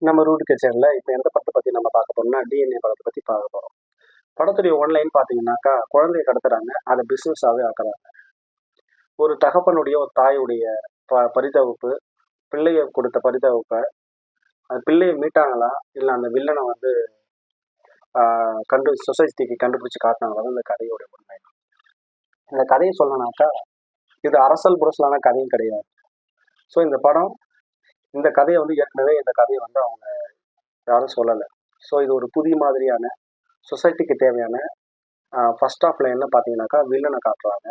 நம்ம ரூட் கிச்சனில் இப்போ எந்த படத்தை பற்றி நம்ம பார்க்க போறோம்னா டிஎன்ஏ படத்தை பற்றி பார்க்க போகிறோம். படத்துடைய ஒன்லைன் பார்த்தீங்கன்னாக்கா, குழந்தைய கடத்துறாங்க, அதை பிஸ்னஸாகவே ஆக்குறாங்க. ஒரு தகப்பனுடைய ஒரு தாயுடைய பரிதவிப்பு, பிள்ளைய கொடுத்த பரிதவிப்பை, அந்த பிள்ளையை மீட்டாங்களா இல்லை அந்த வில்லனை வந்து சொசைட்டிக்கு கண்டுபிடிச்சி காட்டினாங்களா இந்த கதையோட உண்மை. இந்த கதையை சொல்லணும்னாக்கா, இது அரசல் புரசலான கதையும் கிடையாது. ஸோ இந்த கதையை வந்து ஏற்கனவே இந்த கதையை வந்து அவங்க யாரும் சொல்லலை. ஸோ இது ஒரு புதிய மாதிரியான சொசைட்டிக்கு தேவையான ஃபர்ஸ்ட் ஆஃப் லைன்ல பார்த்தீங்கன்னாக்கா வில்லனை காட்டுறாங்க.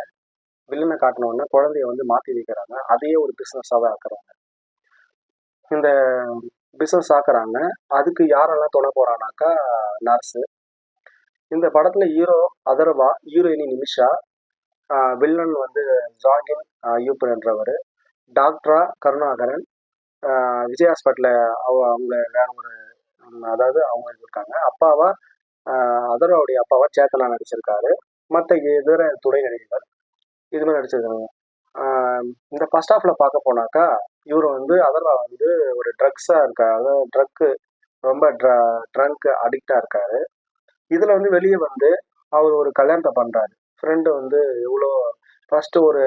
வில்லனை காட்டினோடனே குழந்தைய வந்து மாற்றி வைக்கிறாங்க, அதையே ஒரு பிஸ்னஸாகவே ஆக்குறாங்க. இந்த பிஸ்னஸ் ஆக்குறாங்க. அதுக்கு யாரெல்லாம் துணை போகிறானாக்கா, நர்ஸு. இந்த படத்தில் ஹீரோ அதர்வா, ஹீரோயினி நிமிஷா, வில்லன் வந்து ஜாகின் ஐயூப்ன்றவர், டாக்டரா கருணாகரன், விஜய் ஹாஸ்பிட்டலில் அவங்கள வேற ஒரு அதாவது அவங்க இருக்காங்க. அப்பாவா அதர்வாவுடைய அப்பாவா சேத்தனா நடிச்சிருக்காரு. மற்ற இதர துணை நடிகர்கள் இதுமாதிரி நடிச்சிருக்காங்க. இந்த ஃபர்ஸ்ட் ஹாஃப்ல பார்க்க போனாக்கா, இவர் வந்து அதர்வா வந்து ஒரு ட்ரக்ஸாக இருக்காரு, அதாவது ரொம்ப ட்ரங்க் அடிக்டாக இருக்காரு. இதில் வந்து வெளியே வந்து அவர் ஒரு கல்யாணத்தை பண்ணுறாரு. ஃப்ரெண்டு வந்து எவ்வளோ ஃபர்ஸ்ட்டு ஒரு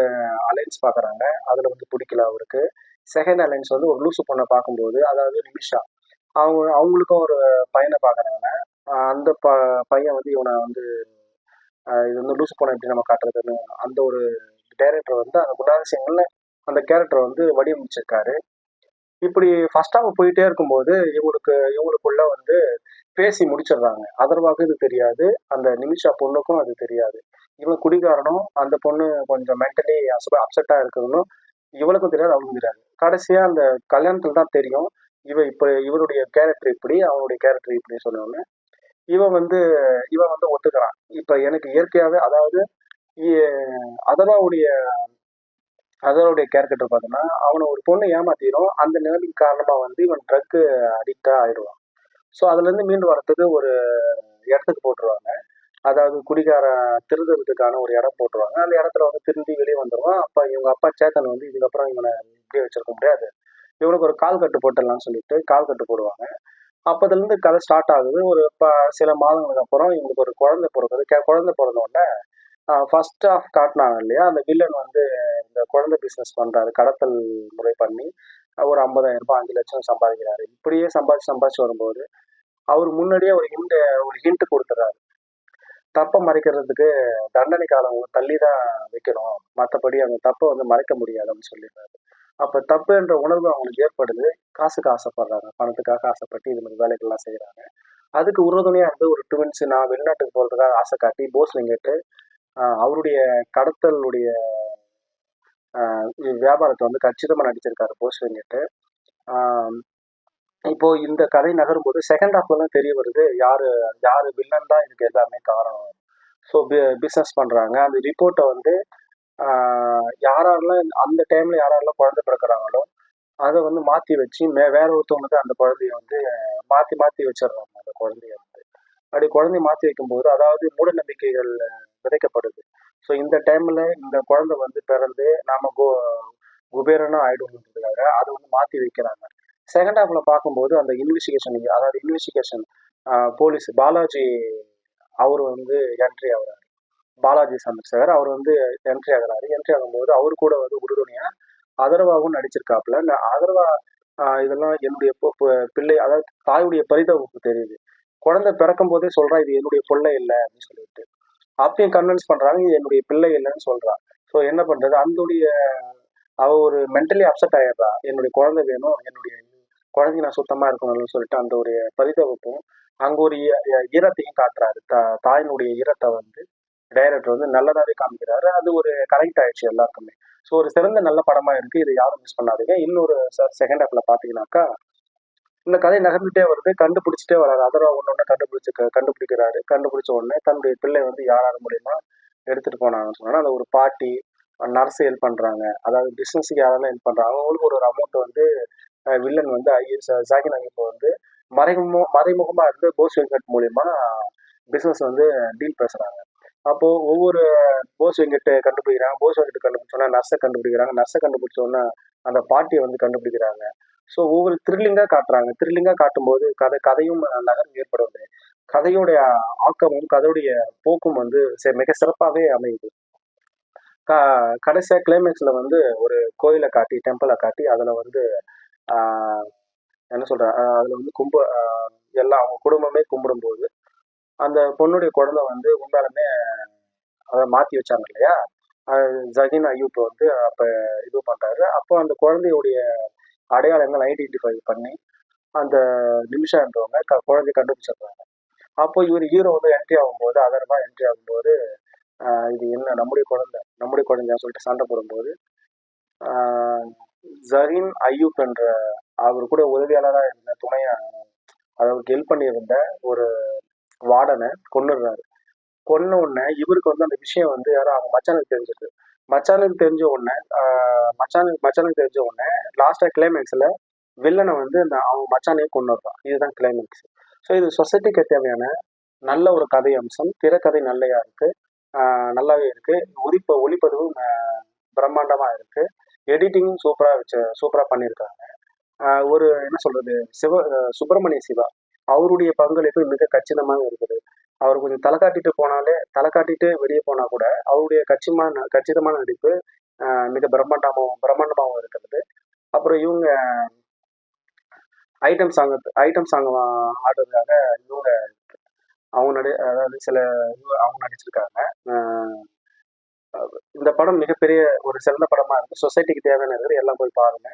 அலைன்ஸ் பார்க்குறாங்க, அதில் வந்து பிடிக்கல அவருக்கு. செகண்ட் அலைன்ஸ் வந்து ஒரு லூசு பொண்ணை பார்க்கும்போது, அதாவது நிமிஷா, அவங்களுக்கும் ஒரு பையனை பார்க்குறாங்க. அந்த பையன் வந்து இவனை வந்து இது வந்து லூசு பொண்ணை எப்படி நம்ம காட்டுறதுன்னு அந்த ஒரு டைரக்டர் வந்து அந்த குணாதிசயங்கள்ல அந்த கேரக்டர் வந்து வடிவமைச்சிருக்காரு. இப்படி ஃபர்ஸ்ட் ஹாஃப் போயிட்டே இருக்கும்போது இவங்களுக்குள்ள வந்து பேசி முடிச்சிடுறாங்க. அதர்வாவுக்கு இது தெரியாது, அந்த நிமிஷா பொண்ணுக்கும் அது தெரியாது. இவன் குடிகாரனும் அந்த பொண்ணு கொஞ்சம் மென்டலி அப்செட்டா இருக்கணும், இவளுக்கும் தெரியாது, அவளுக்கும் தெரியாது. கடைசியா அந்த கல்யாணத்துல தான் தெரியும் இவருடைய கேரக்டர் இப்படி, அவனுடைய கேரக்டர் இப்படி சொன்னோன்னு இவன் வந்து ஒத்துக்கிறான். இப்ப எனக்கு இயற்கையாவே, அதாவது அதர்வாவுடைய கேரக்டர் பார்த்தோம்னா, அவனை ஒரு பொண்ணு ஏமாத்திரும், அந்த நிலைமைக்கு காரணமா வந்து இவன் ட்ரக் அடிக்டா ஆயிடுவான். ஸோ அதுல இருந்து மீண்டு வரத்துக்கு ஒரு இடத்துக்கு போட்டுருவாங்க. அதாவது குடிகார திருடுறதுக்கான ஒரு இடம் போட்டுருவாங்க. அந்த இடத்துல வந்து திரும்பி வெளியே வந்துடுவான். அப்ப இவங்க அப்பா சேத்தன் வந்து இதுக்கப்புறம் இவனை இப்படியே வச்சிருக்க முடியாது, இவனுக்கு ஒரு கால் கட்டு போட்டுடலாம்னு சொல்லிட்டு கால் கட்டு போடுவாங்க. அப்பதுல இருந்து கதை ஸ்டார்ட் ஆகுது. ஒரு சில மாதங்களுக்கு அப்புறம் இவங்களுக்கு ஒரு குழந்தை பிறகுது. குழந்தை பிறந்த உடனே ஃபர்ஸ்ட் ஆஃப் காட்டினாங்க இல்லையா, அந்த வில்லன் வந்து இந்த குழந்தை பிஸ்னஸ் பண்றாரு, கடத்தல் முறை பண்ணி ஒரு 50,000 ரூபாய் 5 லட்சம் சம்பாதிக்கிறாரு. இப்படியே சம்பாதிச்சு வரும்போது அவர் முன்னாடியே ஒரு ஹிண்ட் கொடுத்துறாரு. தப்பை மறைக்கிறதுக்கு தண்டனை காலம் தள்ளி தான் வைக்கணும், மற்றபடி அந்த தப்பை வந்து மறைக்க முடியாதுன்னு சொல்லிடுறாரு. அப்ப தப்பு என்ற உணர்வு அவங்களுக்கு ஏற்படுது. காசுக்கு ஆசைப்படுறாங்க, பணத்துக்காக ஆசைப்பட்டு இது மாதிரி வேலைகள்லாம் செய்யறாங்க. அதுக்கு உறுதுணையா இருந்து ஒரு ட்வின்ஸ், நான் வெளிநாட்டுக்கு போறதுக்காக ஆசை காட்டி போஸ் வெங்கட் அவருடைய கடத்தலுடைய வியாபாரத்தை வந்து கச்சிதமா நடிச்சிருக்காரு போஸ் வெங்கட். இப்போ இந்த கதை நகரும் போது செகண்ட் ஹாஃப்ல தான் தெரிய வருது யாரு யாரு வில்லன் தான் இதுக்கு எல்லாமே காரணம். ஸோ பிஸ்னஸ் பண்றாங்க. அந்த ரிப்போர்ட்டை வந்து யாரெல்லாம் அந்த டைம்ல யாரெல்லாம் குழந்தை பிறக்கிறாங்களோ அதை வந்து மாத்தி வச்சு வேற ஒருத்தவங்களுக்கு அந்த குழந்தைய வந்து மாத்தி வச்சிடுறாங்க. அந்த குழந்தைய வந்து அப்படி குழந்தைய மாத்தி வைக்கும்போது, அதாவது மூட நம்பிக்கைகள் விதைக்கப்படுது. ஸோ இந்த டைம்ல இந்த குழந்தை வந்து பிறந்து நாம குபேரனா ஆயிடும்ன்றதுக்காக அதை வந்து மாத்தி வைக்கிறாங்க. செகண்ட் ஹாஃப்ல பார்க்கும்போது அந்த இன்வெஸ்டிகேஷன் போலீஸ் பாலாஜி அவர் வந்து என்ட்ரி ஆகுறாரு. பாலாஜி சந்திரசேகர் அவர் வந்து என்ட்ரி ஆகும்போது அவரு கூட வந்து உறுதுணையா அதர்வாவும் நடிச்சிருக்காப்புல. இந்த அதர்வா இதெல்லாம் என்னுடைய பிள்ளை, அதாவது தாயுடைய பரிதவிப்பு தெரியுது. குழந்தை பிறக்கும் போதே சொல்றா இது என்னுடைய பிள்ளை இல்லை அப்படின்னு சொல்லிட்டு. அப்பயும் கன்வின்ஸ் பண்றாங்க இது என்னுடைய பிள்ளை இல்லைன்னு சொல்றா. ஸோ என்ன பண்றது, அவ ஒரு மென்டலி அப்செட் ஆயிடுறா. என்னுடைய குழந்தை வேணும், என்னுடைய குழந்தைங்க நான் சுத்தமா இருக்கணும்னு சொல்லிட்டு அந்த ஒரு பரிதவிப்பும் அங்க ஒரு ஈரத்தையும் காட்டுறாரு. தாயினுடைய ஈரத்தை வந்து டைரக்டர் வந்து நல்லதாவே காமிக்கிறாரு. அது ஒரு கனெக்ட் ஆயிடுச்சு எல்லாருக்குமே. ஸோ ஒரு சிறந்த நல்ல படமா இருக்கு, இதை யாரும் மிஸ் பண்ணாதீங்க. இன்னொரு செகண்ட் ஹாஃப்ல பாத்தீங்கன்னாக்கா இந்த கதை நகர்ந்துட்டே வருது, கண்டுபிடிச்சிட்டே வராது. அதர்வா ஒன்னொன்னு கண்டுபிடிக்கிறாரு. கண்டுபிடிச்ச உடனே தன்னுடைய பிள்ளை வந்து யார் மூலியமா எடுத்துட்டு போனாங்கன்னு சொன்னா, அந்த ஒரு பாட்டி நர்ஸ் ஹெல்ப் பண்றாங்க, அதாவது பிசினஸுக்கு யாரெல்லாம் ஹெல்ப் பண்றாங்க அவங்களுக்கு ஒரு அமௌண்ட் வந்து வில்லன் வந்து ஜாகின் ஐயப்போ வந்து மறைமுகமா இருந்து போஸ் வெங்கட் மூலியமா பிசினஸ் வந்து டீல் பேசுறாங்க. அப்போ ஒவ்வொரு போஸ் வெங்கட் கண்டுபிடிக்கிறாங்க, போஸ் வெங்கட் கண்டுபிடிச்சோன்னா நர்ஸை கண்டுபிடிக்கிறாங்க, நர்ஸை கண்டுபிடிச்சோன்னா அந்த பாட்டியை வந்து கண்டுபிடிக்கிறாங்க. ஸோ ஒவ்வொரு த்ரில்லிங்காக காட்டுறாங்க. த்ரில்லிங்காக காட்டும்போது கதையும் நகரம் ஏற்படுது. கதையுடைய ஆக்கமும் கதையுடைய போக்கும் வந்து மிக சிறப்பாகவே அமையுது. க கடைசியாக கிளைமேக்ஸில் வந்து ஒரு கோயிலை காட்டி டெம்பிளை காட்டி அதில் வந்து ஆஹ், என்ன சொல்ற அதில் வந்து எல்லாம் அவங்க குடும்பமே கும்பிடும்போது அந்த பொண்ணுடைய குழந்தை வந்து உண்மையாலுமே அதை மாற்றி வச்சாங்க இல்லையா. ஜஹீன் அய்யூப் வந்து அப்போ இது பண்ணுறாரு. அப்போ அந்த குழந்தையுடைய அடையாளங்கள் ஐடென்டிஃபை பண்ணி அந்த நிமிஷன்றவங்க குழந்தைய கண்டுபிடிச்சிடுறாங்க. அப்போ இவர் ஹீரோ வந்து என்ட்ரி ஆகும்போது அதர்மா என்ட்ரி ஆகும்போது இது என்ன நம்முடைய குழந்தைன்னு சொல்லிட்டு சண்டை போடும்போது ஆஹ் ஜஹீன் அய்யூப் என்ற அவர் கூட உதவியாளராக இருந்த துணையா அவருக்கு ஹெல்ப் பண்ணியிருந்த ஒரு வார்டனை கொன்னுடுறாரு. கொன்ன உடனே இவருக்கு வந்து அந்த விஷயம் வந்து யாரோ அவங்க மச்சானுக்கு தெரிஞ்சிருக்கு. மச்சானுக்கு தெரிஞ்ச உடனே மச்சானுக்கு தெரிஞ்ச உடனே லாஸ்டா கிளைமேக்ஸ்ல வில்லனை வந்து அவங்க மச்சானையே கொண்டுடுறான். இதுதான் கிளைமேக்ஸ். ஸோ இது சொசைட்டிக்கு தேவையான நல்ல ஒரு கதை அம்சம். திரைக்கதை நல்லையா இருக்கு, நல்லாவே இருக்கு. ஒளிப்பதிவும் பிரம்மாண்டமா இருக்கு. எடிட்டிங்கும் சூப்பரா பண்ணியிருக்காங்க. ஒரு என்ன சொல்றது, சுப்பிரமணிய சிவா அவருடைய பங்களிப்பு மிக கச்சிதமாக இருக்குது. அவர் கொஞ்சம் தலை காட்டிட்டு வெளியே போனா கூட அவருடைய கச்சிதமான நடிப்பு மிக பிரம்மாண்டமாகவும் இருக்கிறது. அப்புறம் இவங்க ஐட்டம் சாங் ஆடுறதுக்காக இவங்க அதாவது அவங்க நடிச்சிருக்காங்க. இந்த படம் மிகப்பெரிய ஒரு சிறந்த படமா இருக்கு. சொசைட்டிக்கு தேவையான இருக்குது, எல்லாம் போய் பாருங்க.